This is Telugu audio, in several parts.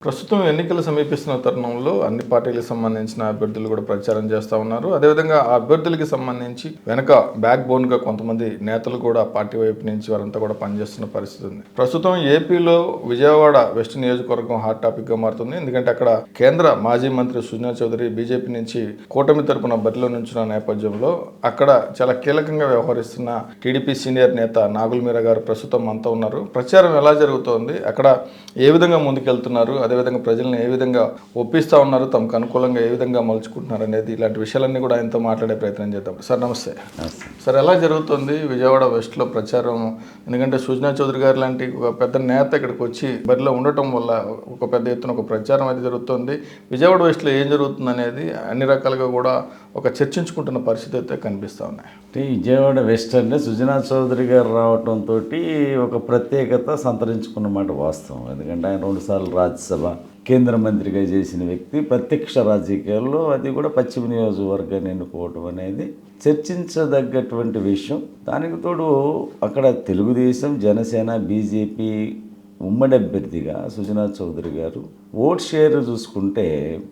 ప్రస్తుతం ఎన్నికలు సమీపిస్తున్న తరుణంలో అన్ని పార్టీలకు సంబంధించిన అభ్యర్థులు కూడా ప్రచారం చేస్తూ ఉన్నారు. అదేవిధంగా ఆ అభ్యర్థులకి సంబంధించి వెనక బ్యాక్ బోన్గా కొంతమంది నేతలు కూడా పార్టీ వైపు నుంచి వారంతా కూడా పనిచేస్తున్న పరిస్థితి ఉంది. ప్రస్తుతం ఏపీలో విజయవాడ వెస్ట్ నియోజకవర్గం హాట్ టాపిక్గా మారుతుంది. ఎందుకంటే అక్కడ కేంద్ర మాజీ మంత్రి సుజనా చౌదరి బీజేపీ నుంచి కూటమి తరపున బరిలో నుంచిన నేపథ్యంలో అక్కడ చాలా కీలకంగా వ్యవహరిస్తున్న టీడీపీ సీనియర్ నేత నాగుల్ మీరా గారు ప్రస్తుతం అంతా ఉన్నారు. ప్రచారం ఎలా జరుగుతోంది, అక్కడ ఏ విధంగా ముందుకెళ్తున్నారు, అదేవిధంగా ప్రజలను ఏ విధంగా ఒప్పిస్తూ ఉన్నారు, తమకు అనుకూలంగా ఏ విధంగా మలుచుకుంటున్నారు అనేది ఇలాంటి విషయాలన్నీ కూడా ఆయనతో మాట్లాడే ప్రయత్నం చేద్దాం. సార్ నమస్తే. సార్ ఎలా జరుగుతుంది విజయవాడ వెస్ట్లో ప్రచారం? ఎందుకంటే సుజనా చౌదరి గారు లాంటి ఒక పెద్ద నేత ఇక్కడికి వచ్చి బరిలో ఉండటం వల్ల ఒక పెద్ద ఎత్తున ఒక ప్రచారం అయితే జరుగుతుంది. విజయవాడ వెస్ట్లో ఏం జరుగుతుంది అనేది అన్ని రకాలుగా కూడా ఒక చర్చించుకుంటున్న పరిస్థితి అయితే కనిపిస్తూ ఉన్నాయి. విజయవాడ వెస్ట్ అంటే సుజనా చౌదరి గారు రావడంతో ఒక ప్రత్యేకత సంతరించుకున్నమాట వాస్తవం. ఎందుకంటే ఆయన 2 సార్లు రాజ్యసభ కేంద్ర మంత్రిగా చేసిన వ్యక్తి. ప్రత్యక్ష రాజకీయాల్లో అది కూడా పశ్చిమ నియోజకవర్గాన్ని ఎన్నుకోవటం అనేది చర్చించదగ్గటువంటి విషయం. దానికి తోడు అక్కడ తెలుగుదేశం, జనసేన, బీజేపీ ఉమ్మడి అభ్యర్థిగా సుజనా చౌదరి గారు ఓట్ షేర్ చూసుకుంటే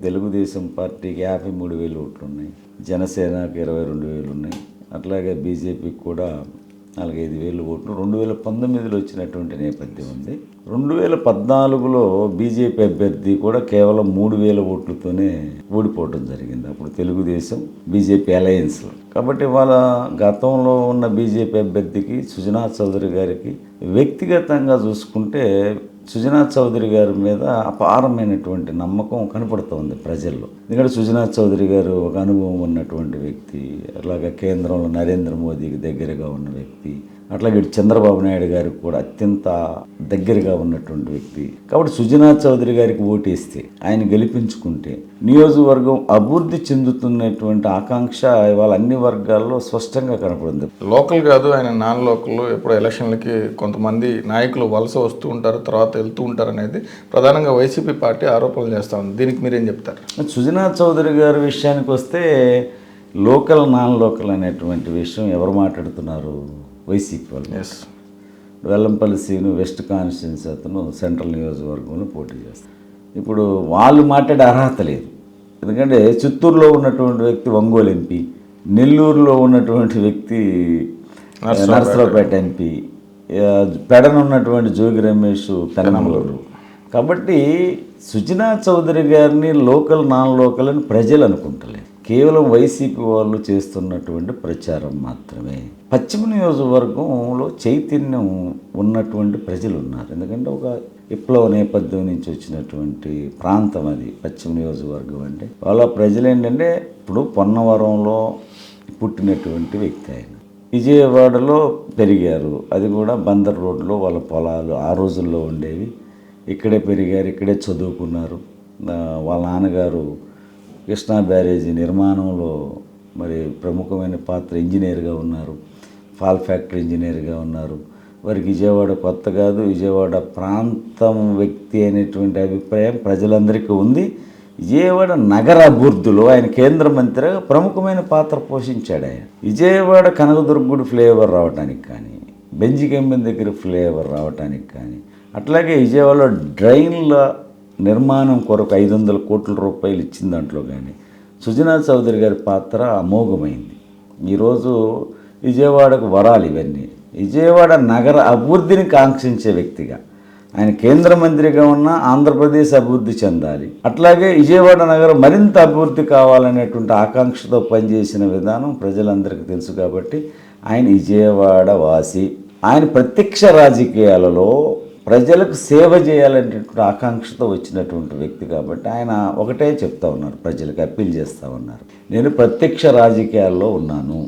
తెలుగుదేశం పార్టీకి 53,000 ఓట్లు ఉన్నాయి, జనసేనకి 22,000 ఉన్నాయి, అట్లాగే బీజేపీకి కూడా 4-5,000 ఓట్లు 2019లో వచ్చినటువంటి నేపథ్యం ఉంది. 2014లో బీజేపీ అభ్యర్థి కూడా కేవలం 3,000 ఓట్లతోనే ఓడిపోవడం జరిగింది. అప్పుడు తెలుగుదేశం బీజేపీ అలయన్స్లో. కాబట్టి వాళ్ళ గతంలో ఉన్న బీజేపీ అభ్యర్థికి సుజనా చౌదరి గారికి వ్యక్తిగతంగా చూసుకుంటే సుజనా చౌదరి గారి మీద అపారమైనటువంటి నమ్మకం కనపడుతోంది ప్రజల్లో. ఎందుకంటే సుజనా చౌదరి గారు ఒక అనుభవం ఉన్నటువంటి వ్యక్తి, అలాగే కేంద్రంలో నరేంద్ర మోదీకి దగ్గరగా ఉన్న వ్యక్తి, అట్లాగే చంద్రబాబు నాయుడు గారికి కూడా అత్యంత దగ్గరగా ఉన్నటువంటి వ్యక్తి. కాబట్టి సుజనా చౌదరి గారికి ఓటేస్తే, ఆయన గెలిపించుకుంటే నియోజకవర్గం అభివృద్ధి చెందుతున్నటువంటి ఆకాంక్ష ఇవాళ అన్ని వర్గాల్లో స్పష్టంగా కనపడింది. లోకల్ కాదు, ఆయన నాన్ లోకల్. ఎప్పుడు ఎలక్షన్లకి కొంతమంది నాయకులు వలస వస్తూ ఉంటారు, తర్వాత వెళ్తూ ఉంటారు అనేది ప్రధానంగా వైసీపీ పార్టీ ఆరోపణలు చేస్తూ ఉంది. దీనికి మీరేం చెప్తారు? సుజనా చౌదరి గారి విషయానికి వస్తే లోకల్ నాన్ లోకల్ అనేటువంటి విషయం ఎవరు మాట్లాడుతున్నారు? వైసీపీ వాళ్ళు. వెల్లంపల్లి సీను వెస్ట్ కాన్స్టిట్యున్సీ అతను సెంట్రల్ నియోజకవర్గంలో పోటీ చేస్తారు. ఇప్పుడు వాళ్ళు మాట్లాడే అర్హత లేదు. ఎందుకంటే చిత్తూరులో ఉన్నటువంటి వ్యక్తి ఒంగోలు ఎంపీ, నెల్లూరులో ఉన్నటువంటి వ్యక్తి నరసరావుపేట ఎంపీ, పెడన ఉన్నటువంటి జోగి రమేష్ పెనమలూరు. కాబట్టి సుజనా చౌదరి గారిని లోకల్ నాన్ లోకల్ అని ప్రజలు అనుకుంటలేదు. కేవలం వైసీపీ వాళ్ళు చేస్తున్నటువంటి ప్రచారం మాత్రమే. పశ్చిమ నియోజకవర్గంలో చైతన్యం ఉన్నటువంటి ప్రజలు ఉన్నారు. ఎందుకంటే ఒక విప్లవ నేపథ్యం నుంచి వచ్చినటువంటి ప్రాంతం అది పశ్చిమ నియోజకవర్గం. అంటే వాళ్ళ ప్రజలు ఏంటంటే ఇప్పుడు పొన్నవరంలో పుట్టినటువంటి వ్యక్తి ఆయన, విజయవాడలో పెరిగారు, అది కూడా బందర్ రోడ్లో వాళ్ళ పొలాలు ఆ రోజుల్లో ఉండేవి. ఇక్కడే పెరిగారు, ఇక్కడే చదువుకున్నారు. వాళ్ళ నాన్నగారు కృష్ణా బ్యారేజీ నిర్మాణంలో మరి ప్రముఖమైన పాత్ర ఇంజనీర్గా ఉన్నారు, పాల్ ఫ్యాక్టరీ ఇంజనీర్గా ఉన్నారు. వారికి విజయవాడ కొత్త కాదు, విజయవాడ ప్రాంతం వ్యక్తి అనేటువంటి అభిప్రాయం ప్రజలందరికీ ఉంది. విజయవాడ నగర అభివృద్ధిలో ఆయన కేంద్ర మంత్రిగా ప్రముఖమైన పాత్ర పోషించాడు. ఆయన విజయవాడ కనకదుర్గుడు ఫ్లేవర్ రావడానికి కానీ, బెంజికెంబెన్ దగ్గర ఫ్లేవర్ రావడానికి కానీ, అట్లాగే విజయవాడలో డ్రైన్ల నిర్మాణం కొరకు 500 కోట్ల రూపాయలు ఇచ్చిన దాంట్లో కానీ సుజనా చౌదరి గారి పాత్ర అమోఘమైంది. ఈరోజు విజయవాడకు వరాలు ఇవన్నీ. విజయవాడ నగర అభివృద్ధిని కాంక్షించే వ్యక్తిగా ఆయన కేంద్ర మంత్రిగా ఉన్న ఆంధ్రప్రదేశ్ అభివృద్ధి చెందాలి, అట్లాగే విజయవాడ నగరం మరింత అభివృద్ధి కావాలనేటువంటి ఆకాంక్షతో పనిచేసిన విధానం ప్రజలందరికీ తెలుసు. కాబట్టి ఆయన విజయవాడ వాసి. ఆయన ప్రత్యక్ష రాజకీయాలలో ప్రజలకు సేవ చేయాలనేటువంటి ఆకాంక్షతో వచ్చినటువంటి వ్యక్తి. కాబట్టి ఆయన ఒకటే చెప్తా ఉన్నారు, ప్రజలకు అప్పీల్ చేస్తూ ఉన్నారు, నేను ప్రత్యక్ష రాజకీయాల్లో ఉన్నాను.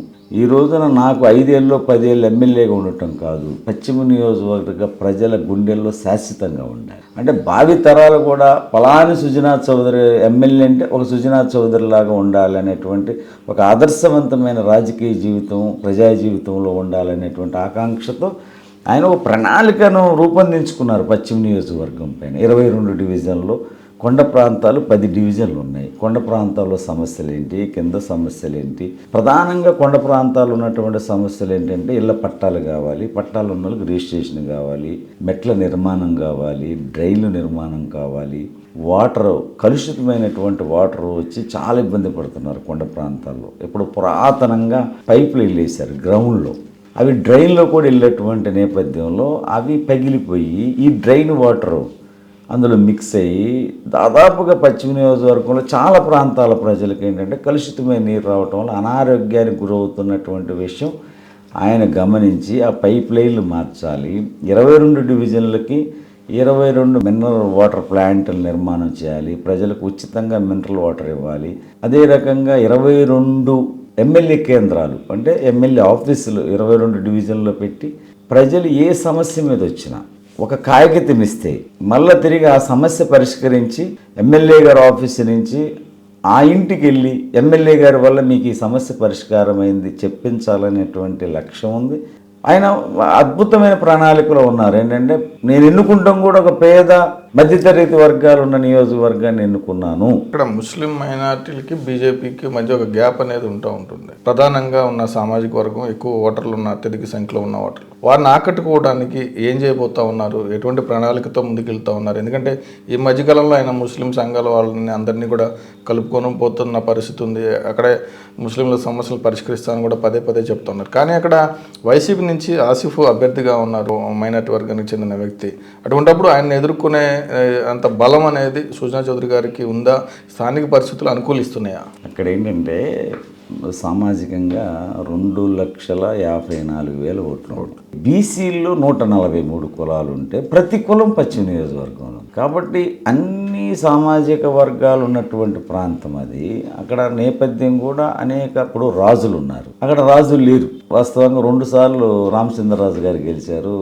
ఈ రోజున నాకు 5 ఏళ్ళు 10 ఏళ్ళు ఎమ్మెల్యేగా ఉండటం కాదు, పశ్చిమ నియోజకవర్గ ప్రజల గుండెల్లో శాశ్వతంగా ఉండాలి. అంటే భావి తరాలు కూడా పలాని సుజనా చౌదరి ఎమ్మెల్యే అంటే ఒక సుజనా చౌదరి లాగా ఉండాలి అనేటువంటి ఒక ఆదర్శవంతమైన రాజకీయ జీవితం, ప్రజా జీవితంలో ఉండాలనేటువంటి ఆకాంక్షతో ఆయన ఒక ప్రణాళికను రూపొందించుకున్నారు. పశ్చిమ నియోజకవర్గం పైన 22 డివిజన్లు, కొండ ప్రాంతాలు 10 డివిజన్లు ఉన్నాయి. కొండ ప్రాంతాల్లో సమస్యలు ఏంటి, కింద సమస్యలు ఏంటి? ప్రధానంగా కొండ ప్రాంతాలు ఉన్నటువంటి సమస్యలు ఏంటంటే ఇళ్ల పట్టాలు కావాలి, పట్టాలు ఉన్న వాళ్ళకి రిజిస్ట్రేషన్ కావాలి, మెట్ల నిర్మాణం కావాలి, డ్రైన్లు నిర్మాణం కావాలి, వాటర్ కలుషితమైనటువంటి వాటర్ వచ్చి చాలా ఇబ్బంది పడుతున్నారు కొండ ప్రాంతాల్లో. ఇప్పుడు పురాతనంగా పైపులు వెళ్ళేశారు గ్రౌండ్లో, అవి డ్రైన్లో కూడా వెళ్ళేటువంటి నేపథ్యంలో అవి పగిలిపోయి ఈ డ్రైన్ వాటరు అందులో మిక్స్ అయ్యి దాదాపుగా పశ్చిమ నియోజకవర్గంలో చాలా ప్రాంతాల ప్రజలకు ఏంటంటే కలుషితమైన నీరు రావటం వల్ల అనారోగ్యానికి గురవుతున్నటువంటి విషయం ఆయన గమనించి ఆ పైప్ లైన్లు మార్చాలి, 22 డివిజన్లకి 22 మినరల్ వాటర్ ప్లాంట్ల నిర్మాణం చేయాలి, ప్రజలకు ఉచితంగా మినరల్ వాటర్ ఇవ్వాలి. అదే రకంగా 22 ఎమ్మెల్యే కేంద్రాలు అంటే ఎమ్మెల్యే ఆఫీసులు 22 డివిజన్లో పెట్టి ప్రజలు ఏ సమస్య మీద వచ్చినా ఒక కాగితం ఇస్తే మళ్ళీ తిరిగి ఆ సమస్య పరిష్కరించి ఎమ్మెల్యే గారి ఆఫీసు నుంచి ఆ ఇంటికి వెళ్ళి ఎమ్మెల్యే గారి వల్ల మీకు ఈ సమస్య పరిష్కారమైంది చెప్పించాలనేటువంటి లక్ష్యం ఉంది. ఆయన అద్భుతమైన ప్రణాళికలో ఉన్నారు. ఏంటంటే నేను ఎన్నుకుంటాం కూడా ఒక పేద మధ్యతరగతి వర్గాలు ఉన్న నియోజకవర్గాన్ని ఎన్నుకున్నాను. ఇక్కడ ముస్లిం మైనార్టీలకి బీజేపీకి మధ్య ఒక గ్యాప్ అనేది ఉంటుంది. ప్రధానంగా ఉన్న సామాజిక వర్గం, ఎక్కువ ఓటర్లు ఉన్న అత్యధిక సంఖ్యలో ఉన్న ఓటర్లు, వారిని ఆకట్టుకోవడానికి ఏం చేయబోతా ఉన్నారు, ఎటువంటి ప్రణాళికతో ముందుకెళ్తా ఉన్నారు? ఎందుకంటే ఈ మధ్యకాలంలో ఆయన ముస్లిం సంఘాల వాళ్ళని అందరినీ కూడా కలుపుకొని పోతున్న పరిస్థితి ఉంది. అక్కడే ముస్లింల సమస్యలు పరిష్కరిస్తానని కూడా పదే పదే చెప్తున్నారు. కానీ అక్కడ వైసీపీ నుంచి ఆసిఫ్ అభ్యర్థిగా ఉన్నారు, మైనార్టీ వర్గానికి చెందిన వ్యక్తి. అటువంటిప్పుడు ఆయన ఎదుర్కొనే అంత బలం అనేది సుజనా చౌదరి గారికి ఉందా? స్థానిక పరిస్థితులు అనుకూలిస్తున్నాయా? అక్కడ ఏంటంటే సామాజికంగా 2,54,000 ఓట్లు. బీసీల్లో 143 కులాలు ఉంటే ప్రతి కులం పశ్చిమ నియోజకవర్గంలో. కాబట్టి అన్ని సామాజిక వర్గాలు ఉన్నటువంటి ప్రాంతం అది. అక్కడ నేపథ్యం కూడా ఇప్పుడు రాజులు ఉన్నారు, అక్కడ రాజులు లేరు. వాస్తవంగా 2 సార్లు రామచంద్రరాజు గారు గెలిచారు,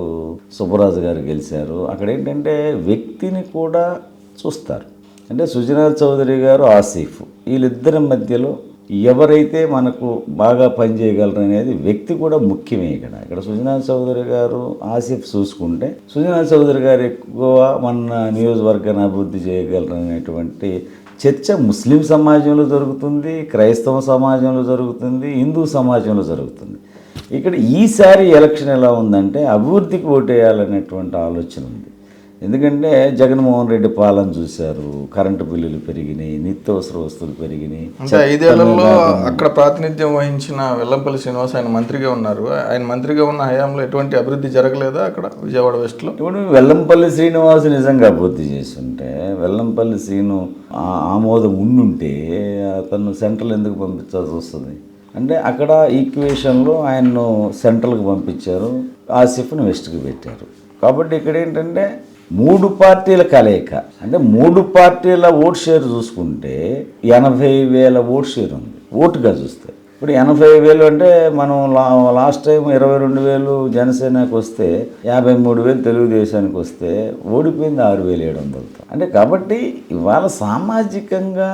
సుబ్బరాజు గారు గెలిచారు. అక్కడ ఏంటంటే వ్యక్తిని కూడా చూస్తారు. అంటే సుజనా చౌదరి గారు, ఆసిఫ్, వీళ్ళిద్దరి మధ్యలో ఎవరైతే మనకు బాగా పనిచేయగలరు అనేది వ్యక్తి కూడా ముఖ్యమే. ఇక్కడ సుజనా చౌదరి గారు, ఆసిఫ్ చూసుకుంటే సుజనా చౌదరి గారు ఎక్కువ మన నియోజకవర్గాన్ని అభివృద్ధి చేయగలరు అనేటువంటి చర్చ ముస్లిం సమాజంలో జరుగుతుంది, క్రైస్తవ సమాజంలో జరుగుతుంది, హిందూ సమాజంలో జరుగుతుంది. ఇక్కడ ఈసారి ఎలక్షన్ ఎలా ఉందంటే అభివృద్ధికి ఓటేయాలనేటువంటి ఆలోచన ఉంది. ఎందుకంటే జగన్మోహన్ రెడ్డి పాలన చూశారు, కరెంటు బిల్లులు పెరిగినాయి, నిత్యావసర వస్తువులు పెరిగినాయి. అంటే 5 ఏళ్లలో అక్కడ ప్రాతినిధ్యం వహించిన వెల్లంపల్లి శ్రీనివాస్ ఆయన మంత్రిగా ఉన్నారు. ఆయన మంత్రిగా ఉన్న హయాంలో ఎటువంటి అభివృద్ధి జరగలేదా అక్కడ విజయవాడ వెస్ట్లో? ఇప్పుడు వెల్లంపల్లి శ్రీనివాస్ నిజంగా అభివృద్ధి చేస్తుంటే, వెల్లంపల్లి శ్రీను ఆమోదం ఉండుంటే అతను సెంట్రల్ ఎందుకు పంపించాల్సి వస్తుంది? అంటే అక్కడ ఈక్వేషన్లో ఆయన్ను సెంట్రల్కి పంపించారు, ఆసిఫ్ను వెస్ట్కి పెట్టారు. కాబట్టి ఇక్కడ ఏంటంటే 3 పార్టీల కలయిక. అంటే 3 పార్టీల ఓట్ షేర్ చూసుకుంటే 80,000 ఓట్ షేర్ ఉంది ఓటుగా చూస్తే. ఇప్పుడు 80,000 అంటే మనం లాస్ట్ టైం 22,000 జనసేనకు వస్తే 53,000 తెలుగుదేశానికి వస్తే ఓడిపోయింది 6,700. అంటే కాబట్టి ఇవాళ సామాజికంగా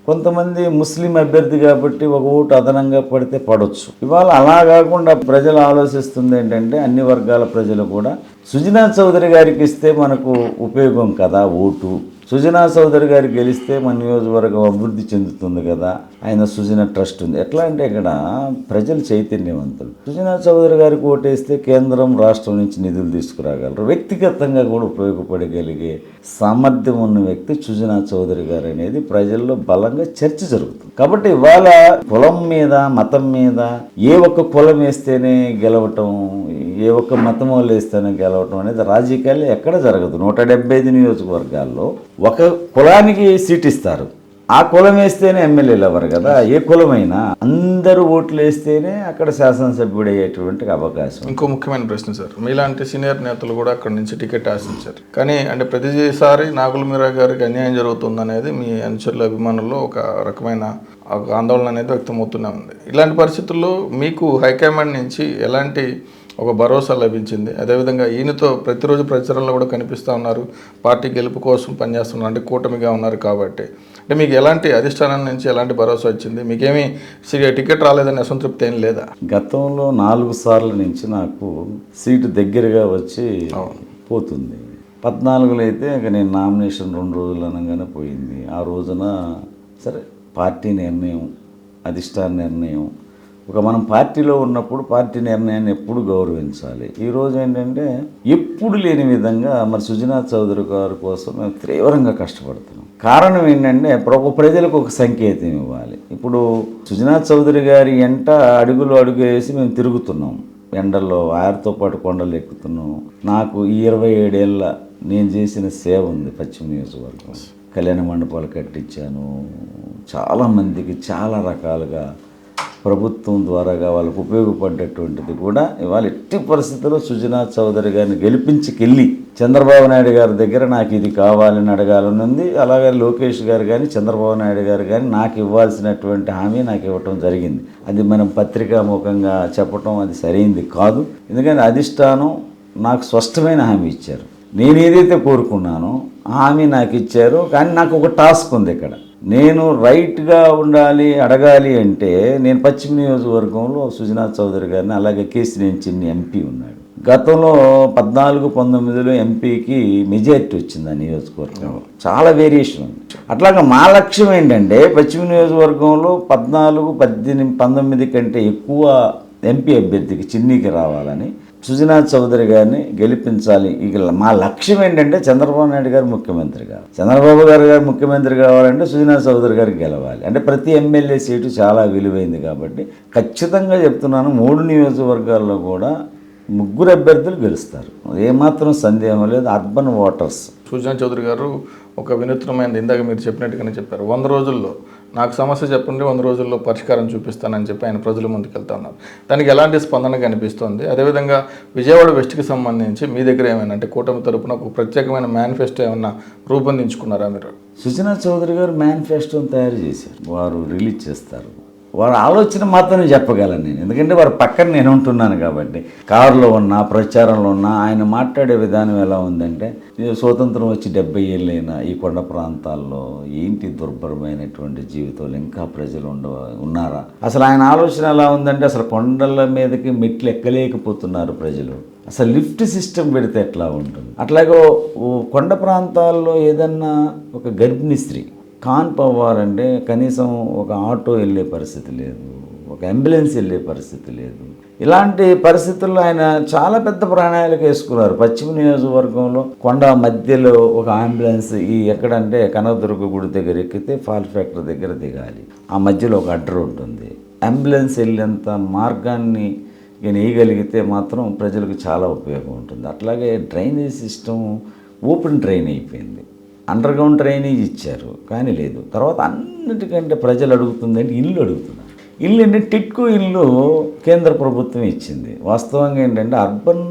కొంతమంది ముస్లిం అభ్యర్థి కాబట్టి ఒక ఓటు అదనంగా పడితే పడవచ్చు. ఇవాళ అలా కాకుండా ప్రజలు ఆలోచిస్తుంది ఏంటంటే అన్ని వర్గాల ప్రజలు కూడా సుజనా చౌదరి గారికి ఇస్తే మనకు ఉపయోగం కదా ఓటు, సుజనా చౌదరి గారు గెలిస్తే మన నియోజకవర్గం అభివృద్ధి చెందుతుంది కదా, ఆయన సుజనా ట్రస్ట్ ఉంది. ఎట్లా అంటే ఇక్కడ ప్రజలు చైతన్యవంతులు. సుజనా చౌదరి గారికి ఓటేస్తే కేంద్రం రాష్ట్రం నుంచి నిధులు తీసుకురాగలరు, వ్యక్తిగతంగా కూడా ఉపయోగపడగలిగే సామర్థ్యం ఉన్న వ్యక్తి సుజనా చౌదరి గారు అనేది ప్రజల్లో బలంగా చర్చ జరుగుతుంది. కాబట్టి ఇవాళ కులం మీద, మతం మీద ఏ ఒక్క కులం వేస్తేనే గెలవటం, ఏ ఒక్క మతం వాళ్ళు వేస్తేనే గెలవటం అనేది రాజకీయాల్లో ఎక్కడ జరగదు. 175 నియోజకవర్గాల్లో ఒక కులానికి సీట్ ఇస్తారు, ఆ కులం వేస్తేనే ఎమ్మెల్యేలు ఎవరు కదా, ఏ కులమైనా అందరూ ఓట్లు వేస్తేనే అక్కడ శాసనసభ్యుడు అయ్యేటువంటి అవకాశం. ఇంకో ముఖ్యమైన ప్రశ్న సార్, మీలాంటి సీనియర్ నేతలు కూడా అక్కడ నుంచి టికెట్ ఆశించారు, కానీ అంటే ప్రతిసారి నాగుల మీరా గారికి అన్యాయం జరుగుతుందనేది మీ అనుచరుల అభిమానుల్లో ఒక రకమైన ఆందోళన అనేది వ్యక్తమవుతూనే ఉంది. ఇలాంటి పరిస్థితుల్లో మీకు హైకమాండ్ నుంచి ఎలాంటి ఒక భరోసా లభించింది? అదేవిధంగా ఈయనతో ప్రతిరోజు ప్రచారంలో కూడా కనిపిస్తూ ఉన్నారు, పార్టీ గెలుపు కోసం పనిచేస్తున్నారు, అంటే కూటమిగా ఉన్నారు కాబట్టి. అంటే మీకు ఎలాంటి అధిష్టానం నుంచి ఎలాంటి భరోసా వచ్చింది? మీకేమీ టికెట్ రాలేదని అసంతృప్తి ఏం లేదా? గతంలో 4 సార్ల నుంచి నాకు సీటు దగ్గరగా వచ్చి పోతుంది. 14లో అయితే ఇక నేను నామినేషన్ 2 రోజులు అనగానే పోయింది. ఆ రోజున సరే పార్టీ నిర్ణయం, అధిష్టాన నిర్ణయం, మనం పార్టీలో ఉన్నప్పుడు పార్టీ నిర్ణయాన్ని ఎప్పుడు గౌరవించాలి. ఈరోజు ఏంటంటే ఎప్పుడు లేని విధంగా మరి సుజనాథ్ చౌదరి గారి కోసం మేము తీవ్రంగా కష్టపడుతున్నాం. కారణం ఏంటంటే ప్రజలకు ఒక సంకేతం ఇవ్వాలి. ఇప్పుడు సుజనాథ్ చౌదరి గారి ఎంట అడుగు వేసి మేము తిరుగుతున్నాం, ఎండల్లో ఆయనతో పాటు కొండలు ఎక్కుతున్నాం. నాకు ఈ 27 ఏళ్ళ నేను చేసిన సేవ ఉంది పశ్చిమ నియోజకవర్గం. కళ్యాణ మండపాలు కట్టించాను, చాలామందికి చాలా రకాలుగా ప్రభుత్వం ద్వారాగా వాళ్ళకు ఉపయోగపడ్డటువంటిది కూడా ఇవాళ ఎట్టి పరిస్థితుల్లో సుజనాథ్ చౌదరి గారిని గెలిపించుకెళ్ళి చంద్రబాబు నాయుడు గారి దగ్గర నాకు ఇది కావాలని అడగాలని ఉంది. అలాగే లోకేష్ గారు కానీ చంద్రబాబు నాయుడు గారు కానీ నాకు ఇవ్వాల్సినటువంటి హామీ నాకు ఇవ్వటం జరిగింది. అది మనం పత్రికాముఖంగా చెప్పటం అది సరైంది కాదు. ఎందుకంటే అధిష్టానం నాకు స్పష్టమైన హామీ ఇచ్చారు. నేను ఏదైతే కోరుకున్నానో ఆ హామీ నాకు ఇచ్చారు. కానీ నాకు ఒక టాస్క్ ఉంది ఇక్కడ. నేను రైట్గా ఉండాలి, అడగాలి అంటే నేను పశ్చిమ నియోజకవర్గంలో సుజనాథ్ చౌదరి గారిని, అలాగే కేసినేని చిన్ని ఎంపీ ఉన్నాడు. గతంలో 14-19లో ఎంపీకి మెజారిటీ వచ్చింది ఆ నియోజకవర్గంలో. చాలా వేరియేషన్ ఉంది. అట్లాగా మా లక్ష్యం ఏంటంటే పశ్చిమ నియోజకవర్గంలో 14-19 కంటే ఎక్కువ ఎంపీ అభ్యర్థికి చిన్నికి రావాలని, సుజనాథ్ చౌదరి గారిని గెలిపించాలి. ఇక మా లక్ష్యం ఏంటంటే చంద్రబాబు నాయుడు గారు ముఖ్యమంత్రి కావాలి. చంద్రబాబు గారు ముఖ్యమంత్రి కావాలంటే సుజనాథ్ చౌదరి గారికి గెలవాలి. అంటే ప్రతి ఎమ్మెల్యే సీటు చాలా విలువైంది కాబట్టి ఖచ్చితంగా చెప్తున్నాను, 3 నియోజకవర్గాల్లో కూడా 3 అభ్యర్థులు గెలుస్తారు, ఏమాత్రం సందేహం లేదు. Urban voters. సుజనాథ్ చౌదరి గారు ఒక వినూత్నమైనది ఇందాక మీరు చెప్పినట్టుగానే చెప్పారు. 100 రోజుల్లో నాకు సమస్య చెప్పండి, 100 రోజుల్లో పరిష్కారం చూపిస్తానని చెప్పి ఆయన ప్రజల ముందుకు వెళ్తా ఉన్నారు. దానికి ఎలాంటి స్పందన కనిపిస్తుంది? అదేవిధంగా విజయవాడ వెస్ట్కి సంబంధించి మీ దగ్గర ఏమైనా అంటే కూటమి తరపున ఒక ప్రత్యేకమైన మేనిఫెస్టో ఏమన్నా రూపొందించుకున్నారా మీరు? సుజనాథ్ చౌదరి గారు మేనిఫెస్టోని తయారు చేశారు, వారు రిలీజ్ చేస్తారు. వారి ఆలోచన మాత్రమే చెప్పగలను నేను, ఎందుకంటే వారి పక్కన నేను ఉంటున్నాను కాబట్టి. కారులో ఉన్నా, ప్రచారంలో ఉన్నా ఆయన మాట్లాడే విధానం ఎలా ఉందంటే, స్వతంత్రం వచ్చి 70 ఏళ్ళైనా ఈ కొండ ప్రాంతాల్లో ఏంటి దుర్భరమైనటువంటి జీవితాలు, ఇంకా ప్రజలు ఉన్నారా? అసలు ఆయన ఆలోచన ఎలా ఉందంటే, అసలు కొండల మీదకి మెట్లు ఎక్కలేకపోతున్నారు ప్రజలు, అసలు లిఫ్ట్ సిస్టమ్ పెడితే ఎట్లా ఉంటుంది. అట్లాగే కొండ ప్రాంతాల్లో ఏదన్నా ఒక గర్భిణీ స్త్రీ కాన్పోవాలంటే కనీసం ఒక ఆటో వెళ్ళే పరిస్థితి లేదు, ఒక అంబులెన్స్ వెళ్ళే పరిస్థితి లేదు. ఇలాంటి పరిస్థితుల్లో ఆయన చాలా పెద్ద ప్రణాళిక వేసుకున్నారు. పశ్చిమ నియోజకవర్గంలో కొండ మధ్యలో ఒక అంబులెన్స్ ఎక్కడంటే కనకదుర్గ గుడి దగ్గర ఎక్కితే ఫాల్ ఫ్యాక్టరీ దగ్గర దిగాలి, ఆ మధ్యలో ఒక అడ్డర్ ఉంటుంది. అంబులెన్స్ వెళ్ళేంత మార్గాన్ని వేయగలిగితే మాత్రం ప్రజలకు చాలా ఉపయోగం ఉంటుంది. అట్లాగే డ్రైనేజ్ సిస్టమ్ ఓపెన్ డ్రైన్ అయిపోయింది, అండర్ గ్రౌండ్ డ్రైనేజ్ ఇచ్చారు కానీ లేదు. తర్వాత అన్నిటికంటే ప్రజలు అడుగుతుందంటే ఇల్లు అడుగుతున్నారు. ఇల్లు అంటే టిట్కో ఇల్లు కేంద్ర ప్రభుత్వం ఇచ్చింది. వాస్తవంగా ఏంటంటే urban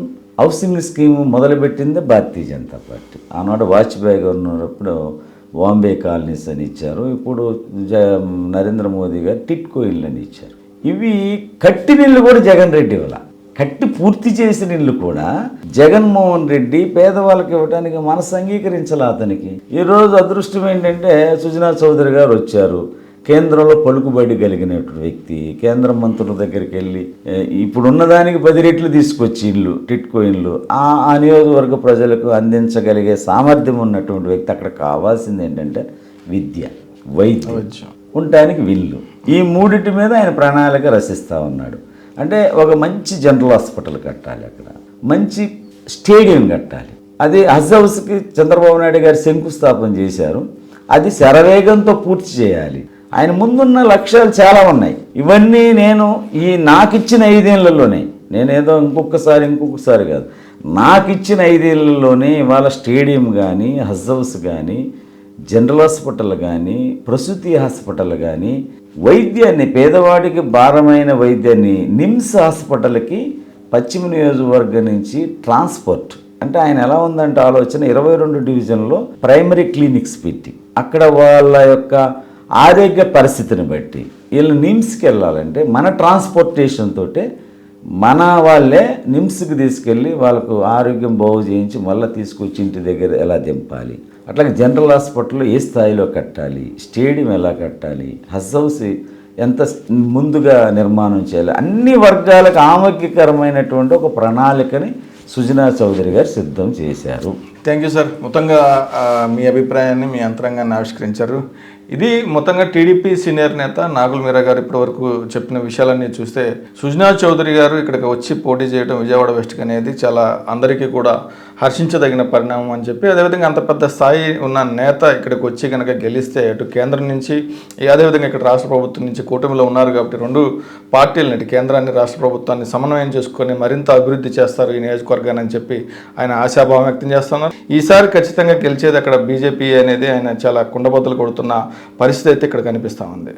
housing scheme మొదలుపెట్టిందే Bharatiya Janata party. ఆనాడు వాజ్పేయి గారు ఉన్నప్పుడు బాంబే కాలనీస్ అని ఇచ్చారు, ఇప్పుడు నరేంద్ర మోదీ గారు టిట్కో ఇల్లు అని ఇచ్చారు. ఇవి కట్టిన ఇల్లు కూడా జగన్ రెడ్డి వల్ల, కట్టి పూర్తి చేసిన ఇల్లు కూడా జగన్మోహన్ రెడ్డి పేదవాళ్ళకి ఇవ్వడానికి మనసు అంగీకరించాలి అతనికి. ఈరోజు అదృష్టం ఏంటంటే సుజనాథ్ చౌదరి గారు వచ్చారు, కేంద్రంలో పలుకుబడి కలిగినటువంటి వ్యక్తి. కేంద్ర మంత్రుల దగ్గరికి వెళ్ళి ఇప్పుడు ఉన్నదానికి 10 రెట్లు తీసుకొచ్చి ఇల్లు, టిట్కో ఇల్లు ఆ నియోజకవర్గ ప్రజలకు అందించగలిగే సామర్థ్యం ఉన్నటువంటి వ్యక్తి. అక్కడ కావాల్సింది ఏంటంటే విద్య, వైద్యం, ఉండటానికి విల్లు. ఈ 3 మీద ఆయన ప్రణాళిక రచిస్తూ ఉన్నాడు. అంటే ఒక మంచి జనరల్ హాస్పిటల్ కట్టాలి, అక్కడ మంచి స్టేడియం కట్టాలి. అది హజ్ హౌస్కి చంద్రబాబు నాయుడు గారు శంకుస్థాపన చేశారు, అది శరవేగంతో పూర్తి చేయాలి. ఆయన ముందున్న లక్ష్యాలు చాలా ఉన్నాయి. ఇవన్నీ నేను నాకు ఇచ్చిన 5 ఏళ్లలోనే, నేనేదో ఇంకొకసారి కాదు, నాకు ఇచ్చిన 5 ఏళ్లలోనే ఇవాళ స్టేడియం కానీ, హజ్ హౌస్ కానీ, జనరల్ హాస్పిటల్ కానీ, ప్రసూతి హాస్పిటల్ కానీ, వైద్యాన్ని, పేదవాడికి భారమైన వైద్యాన్ని నిమ్స్ హాస్పిటల్కి పశ్చిమ నియోజకవర్గం నుంచి ట్రాన్స్పోర్ట్. అంటే ఆయన ఎలా ఉందంటే ఆలోచన, 22 డివిజన్లో ప్రైమరీ క్లినిక్స్ పెట్టి అక్కడ వాళ్ళ యొక్క ఆరోగ్య పరిస్థితిని బట్టి వీళ్ళు నిమ్స్కి వెళ్ళాలంటే మన ట్రాన్స్పోర్టేషన్ తోటే మన వాళ్ళే నిమ్స్కి తీసుకెళ్ళి వాళ్ళకు ఆరోగ్యం బాగు చేయించి మళ్ళీ తీసుకొచ్చి ఇంటి దగ్గర ఎలా దింపాలి, అట్లాగే జనరల్ హాస్పిటల్లో ఏ స్థాయిలో కట్టాలి, స్టేడియం ఎలా కట్టాలి, హజ్ హౌస్ ఎంత ముందుగా నిర్మాణం చేయాలి, అన్ని వర్గాలకు ఆరోగ్యకరమైనటువంటి ఒక ప్రణాళికని సుజనాథ్ చౌదరి గారు సిద్ధం చేశారు. Thank you sir. మొత్తంగా మీ అభిప్రాయాన్ని, మీ అంతరంగాన్ని ఆవిష్కరించారు. ఇది మొత్తంగా టీడీపీ సీనియర్ నేత నాగుల్ మీరా గారు ఇప్పటివరకు చెప్పిన విషయాలన్నీ చూస్తే సుజనా చౌదరి గారు ఇక్కడికి వచ్చి పోటీ చేయడం విజయవాడ వెస్ట్కి అనేది చాలా అందరికీ కూడా హర్షించదగిన పరిణామం అని చెప్పి, అదేవిధంగా అంత పెద్ద స్థాయి ఉన్న నేత ఇక్కడికి వచ్చి కనుక గెలిస్తే అటు కేంద్రం నుంచి అదేవిధంగా ఇక్కడ రాష్ట్ర ప్రభుత్వం నుంచి కూటమిలో ఉన్నారు కాబట్టి రెండు పార్టీలను ఇటు కేంద్రాన్ని రాష్ట్ర ప్రభుత్వాన్ని సమన్వయం చేసుకొని మరింత అభివృద్ధి చేస్తారు ఈ నియోజకవర్గాన్ని అని చెప్పి ఆయన ఆశాభావం వ్యక్తం చేస్తున్నారు. ఈసారి ఖచ్చితంగా గెలిచేది అక్కడ బీజేపీ అనేది ఆయన చాలా కుండబద్దలు కొడుతున్న పరిస్థితి అయితే ఇక్కడ కనిపిస్తూ ఉంది.